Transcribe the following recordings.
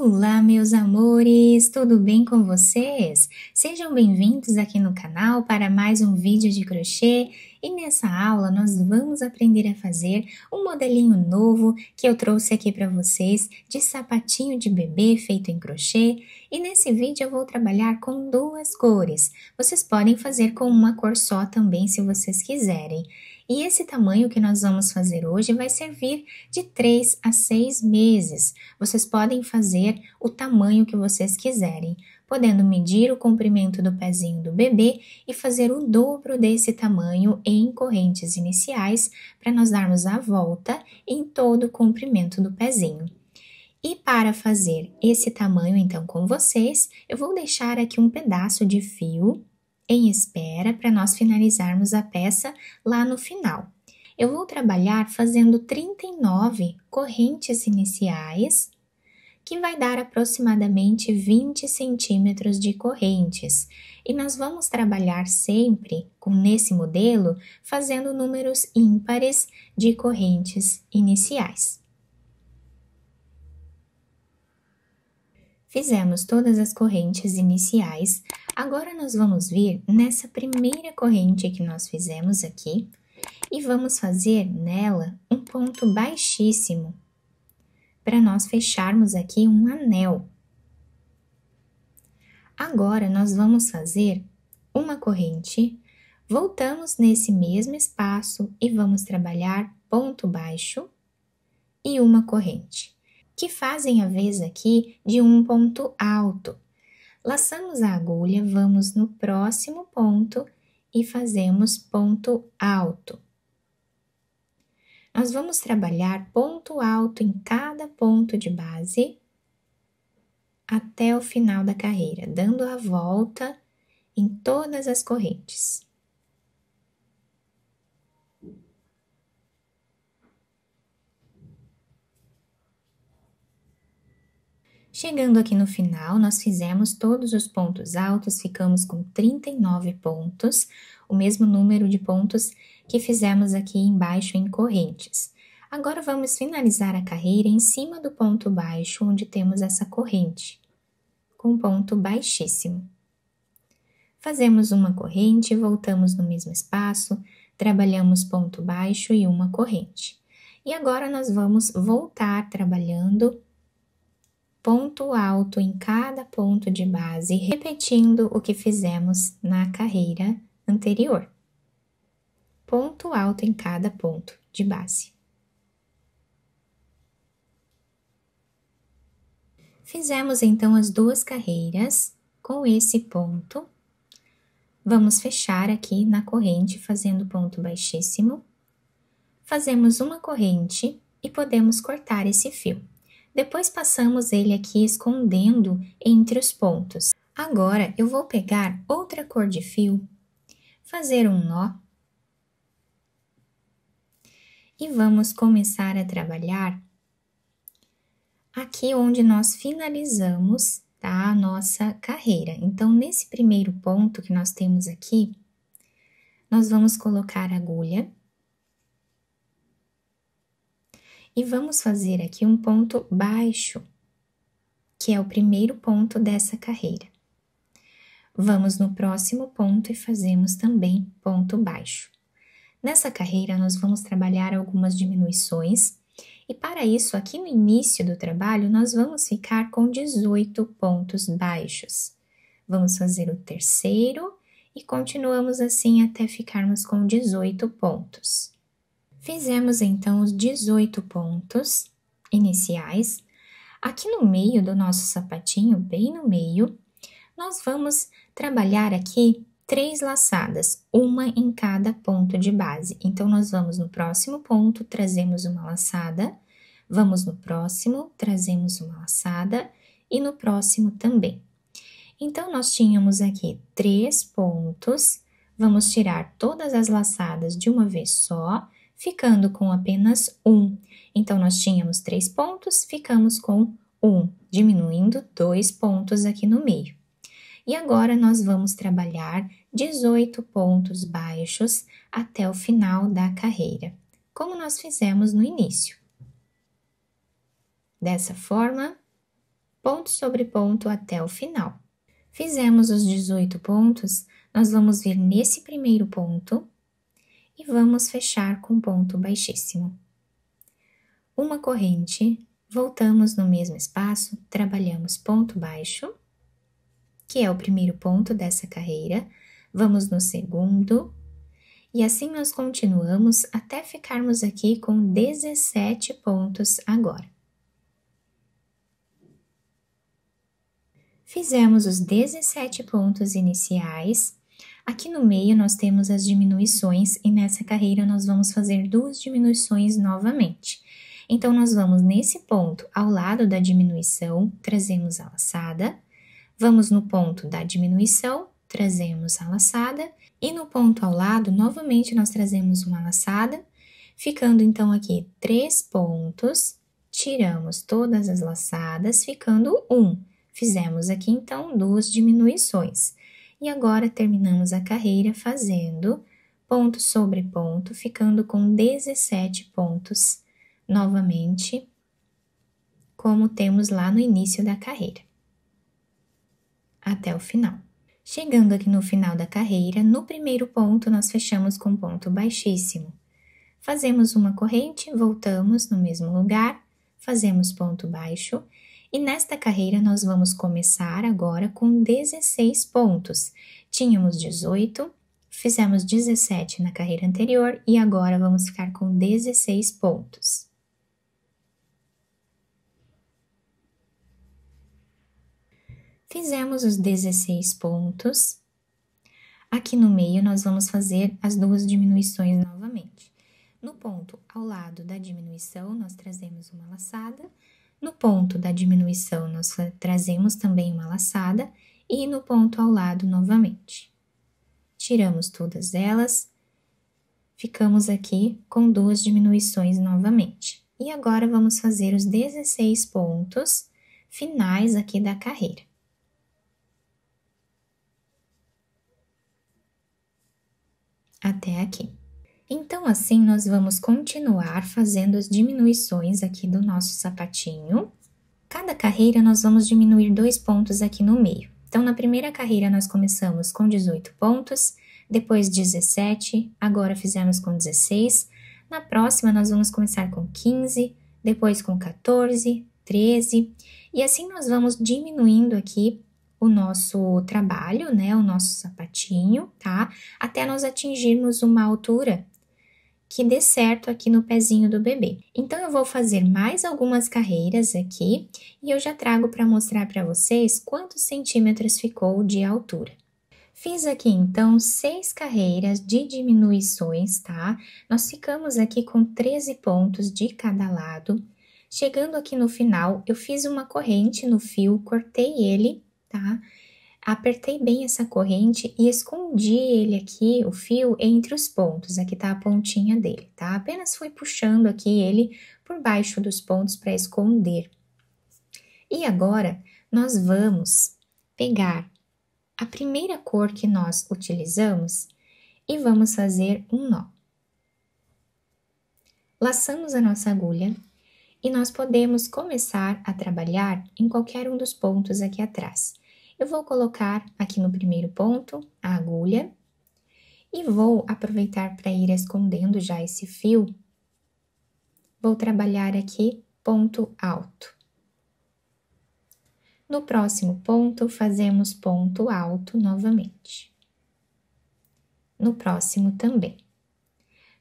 Olá, meus amores! Tudo bem com vocês? Sejam bem-vindos aqui no canal para mais um vídeo de crochê e nessa aula nós vamos aprender a fazer um modelinho novo que eu trouxe aqui para vocês de sapatinho de bebê feito em crochê e nesse vídeo eu vou trabalhar com duas cores. Vocês podem fazer com uma cor só também se vocês quiserem. E esse tamanho que nós vamos fazer hoje vai servir de 3 a 6 meses. Vocês podem fazer o tamanho que vocês quiserem, podendo medir o comprimento do pezinho do bebê e fazer o dobro desse tamanho em correntes iniciais para nós darmos a volta em todo o comprimento do pezinho. E para fazer esse tamanho então com vocês, eu vou deixar aqui um pedaço de fio em espera para nós finalizarmos a peça lá no final. Eu vou trabalhar fazendo 39 correntes iniciais, que vai dar aproximadamente 20 centímetros de correntes. E nós vamos trabalhar sempre, nesse modelo, fazendo números ímpares de correntes iniciais. Fizemos todas as correntes iniciais, agora nós vamos vir nessa primeira corrente que nós fizemos aqui e vamos fazer nela um ponto baixíssimo para nós fecharmos aqui um anel. Agora nós vamos fazer uma corrente, voltamos nesse mesmo espaço e vamos trabalhar ponto baixo e uma corrente, que fazem a vez aqui de um ponto alto. Laçamos a agulha, vamos no próximo ponto e fazemos ponto alto. Nós vamos trabalhar ponto alto em cada ponto de base até o final da carreira, dando a volta em todas as correntes. Chegando aqui no final, nós fizemos todos os pontos altos, ficamos com 39 pontos, o mesmo número de pontos que fizemos aqui embaixo em correntes. Agora, vamos finalizar a carreira em cima do ponto baixo, onde temos essa corrente, com ponto baixíssimo. Fazemos uma corrente, voltamos no mesmo espaço, trabalhamos ponto baixo e uma corrente. E agora, nós vamos voltar trabalhando ponto alto em cada ponto de base, repetindo o que fizemos na carreira anterior. Ponto alto em cada ponto de base. Fizemos então as duas carreiras com esse ponto. Vamos fechar aqui na corrente fazendo ponto baixíssimo. Fazemos uma corrente e podemos cortar esse fio. Depois passamos ele aqui escondendo entre os pontos. Agora, eu vou pegar outra cor de fio, fazer um nó e vamos começar a trabalhar aqui onde nós finalizamos, tá, a nossa carreira. Então, nesse primeiro ponto que nós temos aqui, nós vamos colocar a agulha e vamos fazer aqui um ponto baixo, que é o primeiro ponto dessa carreira. Vamos no próximo ponto e fazemos também ponto baixo. Nessa carreira, nós vamos trabalhar algumas diminuições, e para isso, aqui no início do trabalho, nós vamos ficar com 18 pontos baixos. Vamos fazer o terceiro e continuamos assim até ficarmos com 18 pontos. Fizemos então os 18 pontos iniciais. Aqui no meio do nosso sapatinho, bem no meio, nós vamos trabalhar aqui 3 laçadas, uma em cada ponto de base. Então, nós vamos no próximo ponto, trazemos uma laçada, vamos no próximo, trazemos uma laçada e no próximo também. Então, nós tínhamos aqui 3 pontos, vamos tirar todas as laçadas de uma vez só, ficando com apenas um. Então, nós tínhamos 3 pontos, ficamos com 1, diminuindo 2 pontos aqui no meio. E agora, nós vamos trabalhar 18 pontos baixos até o final da carreira, como nós fizemos no início. Dessa forma, ponto sobre ponto até o final. Fizemos os 18 pontos, nós vamos vir nesse primeiro ponto e vamos fechar com ponto baixíssimo. Uma corrente, voltamos no mesmo espaço, trabalhamos ponto baixo, que é o primeiro ponto dessa carreira, vamos no segundo, e assim nós continuamos até ficarmos aqui com 17 pontos agora. Fizemos os 17 pontos iniciais. Aqui no meio nós temos as diminuições e nessa carreira nós vamos fazer 2 diminuições novamente. Então, nós vamos nesse ponto ao lado da diminuição, trazemos a laçada, vamos no ponto da diminuição, trazemos a laçada e no ponto ao lado, novamente nós trazemos uma laçada, ficando então aqui 3 pontos, tiramos todas as laçadas, ficando 1. Fizemos aqui então 2 diminuições. E agora terminamos a carreira fazendo ponto sobre ponto, ficando com 17 pontos novamente, como temos lá no início da carreira, até o final. Chegando aqui no final da carreira, no primeiro ponto nós fechamos com ponto baixíssimo. Fazemos uma corrente, voltamos no mesmo lugar, fazemos ponto baixo, e nesta carreira nós vamos começar agora com 16 pontos. Tínhamos 18, fizemos 17 na carreira anterior e agora vamos ficar com 16 pontos. Fizemos os 16 pontos. Aqui no meio, nós vamos fazer as 2 diminuições novamente. No ponto ao lado da diminuição, nós trazemos uma laçada. No ponto da diminuição, nós trazemos também uma laçada. E no ponto ao lado, novamente. Tiramos todas elas. Ficamos aqui com 2 diminuições novamente. E agora, vamos fazer os 16 pontos finais aqui da carreira. Até aqui. Então, assim, nós vamos continuar fazendo as diminuições aqui do nosso sapatinho. Cada carreira, nós vamos diminuir 2 pontos aqui no meio. Então, na primeira carreira, nós começamos com 18 pontos, depois 17, agora fizemos com 16. Na próxima, nós vamos começar com 15, depois com 14, 13, e assim nós vamos diminuindo aqui o nosso trabalho, né, o nosso sapatinho, tá? Até nós atingirmos uma altura que dê certo aqui no pezinho do bebê. Então, eu vou fazer mais algumas carreiras aqui e eu já trago para mostrar para vocês quantos centímetros ficou de altura. Fiz aqui, então, 6 carreiras de diminuições, tá? Nós ficamos aqui com 13 pontos de cada lado. Chegando aqui no final, eu fiz uma corrente no fio, cortei ele, tá? Apertei bem essa corrente e escondi ele aqui, o fio, entre os pontos. Aqui tá a pontinha dele, tá? Apenas fui puxando aqui ele por baixo dos pontos para esconder. E agora, nós vamos pegar a primeira cor que nós utilizamos e vamos fazer um nó. Laçamos a nossa agulha e nós podemos começar a trabalhar em qualquer um dos pontos aqui atrás. Eu vou colocar aqui no primeiro ponto a agulha e vou aproveitar para ir escondendo já esse fio. Vou trabalhar aqui ponto alto. No próximo ponto, fazemos ponto alto novamente. No próximo também.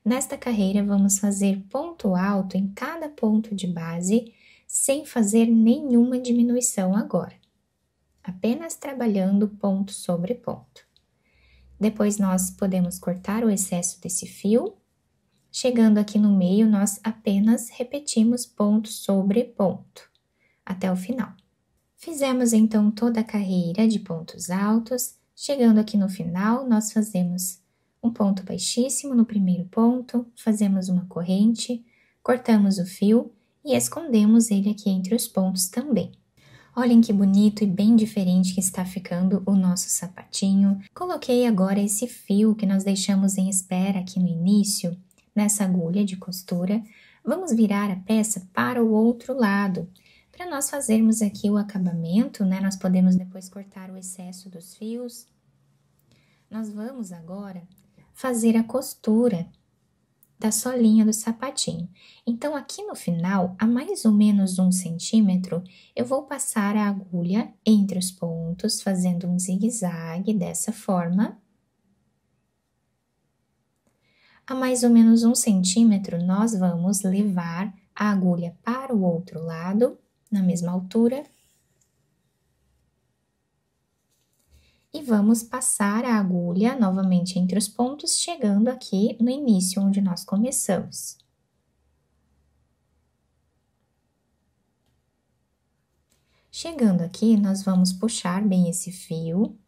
Nesta carreira, vamos fazer ponto alto em cada ponto de base, sem fazer nenhuma diminuição agora. Apenas trabalhando ponto sobre ponto. Depois, nós podemos cortar o excesso desse fio. Chegando aqui no meio, nós apenas repetimos ponto sobre ponto, até o final. Fizemos, então, toda a carreira de pontos altos. Chegando aqui no final, nós fazemos um ponto baixíssimo no primeiro ponto, fazemos uma corrente, cortamos o fio e escondemos ele aqui entre os pontos também. Olhem que bonito e bem diferente que está ficando o nosso sapatinho. Coloquei agora esse fio que nós deixamos em espera aqui no início, nessa agulha de costura. Vamos virar a peça para o outro lado, Para nós fazermos aqui o acabamento, né, nós podemos depois cortar o excesso dos fios. Nós vamos agora fazer a costura da solinha do sapatinho. Então, aqui no final, a mais ou menos 1 centímetro, eu vou passar a agulha entre os pontos, fazendo um zigue-zague dessa forma. A mais ou menos 1 centímetro, nós vamos levar a agulha para o outro lado, na mesma altura. E vamos passar a agulha novamente entre os pontos, chegando aqui no início, onde nós começamos. Chegando aqui, nós vamos puxar bem esse fio,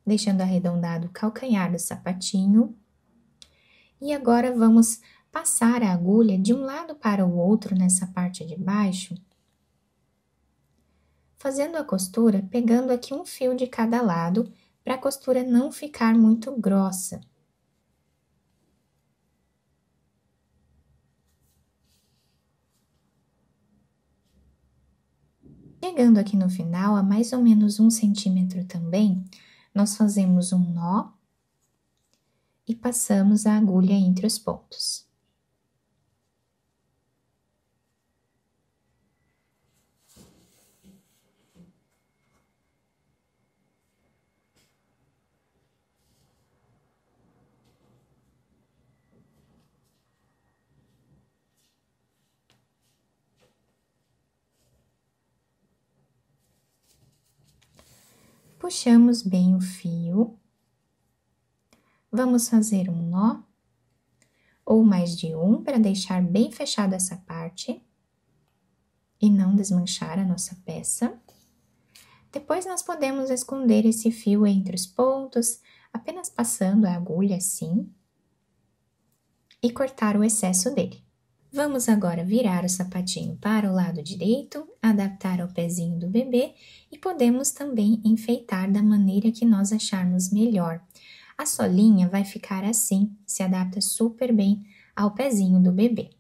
deixando arredondado o calcanhar do sapatinho. E agora, vamos passar a agulha de um lado para o outro nessa parte de baixo, fazendo a costura, pegando aqui um fio de cada lado, para a costura não ficar muito grossa. Chegando aqui no final, a mais ou menos 1 centímetro também, nós fazemos um nó e passamos a agulha entre os pontos. Puxamos bem o fio, vamos fazer um nó, ou mais de um, para deixar bem fechada essa parte e não desmanchar a nossa peça. Depois, nós podemos esconder esse fio entre os pontos, apenas passando a agulha assim, e cortar o excesso dele. Vamos agora virar o sapatinho para o lado direito, adaptar ao pezinho do bebê e podemos também enfeitar da maneira que nós acharmos melhor. A solinha vai ficar assim, se adapta super bem ao pezinho do bebê.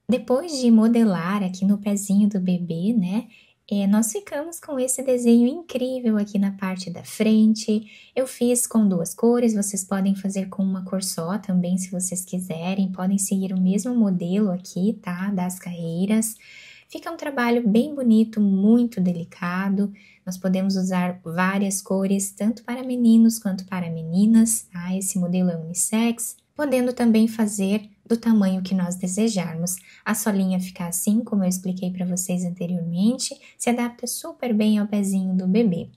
Depois de modelar aqui no pezinho do bebê, né, nós ficamos com esse desenho incrível aqui na parte da frente. Eu fiz com 2 cores, vocês podem fazer com uma cor só também, se vocês quiserem. Podem seguir o mesmo modelo aqui, tá? Das carreiras. Fica um trabalho bem bonito, muito delicado. Nós podemos usar várias cores, tanto para meninos quanto para meninas, tá? Esse modelo é unissex, podendo também fazer do tamanho que nós desejarmos. A solinha fica assim, como eu expliquei para vocês anteriormente, se adapta super bem ao pezinho do bebê.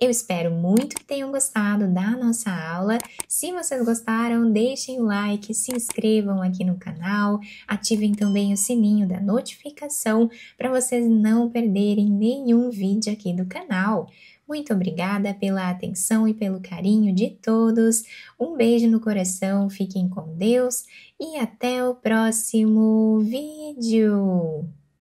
Eu espero muito que tenham gostado da nossa aula. Se vocês gostaram, deixem o like, se inscrevam aqui no canal, ativem também o sininho da notificação para vocês não perderem nenhum vídeo aqui do canal. Muito obrigada pela atenção e pelo carinho de todos. Um beijo no coração, fiquem com Deus e até o próximo vídeo!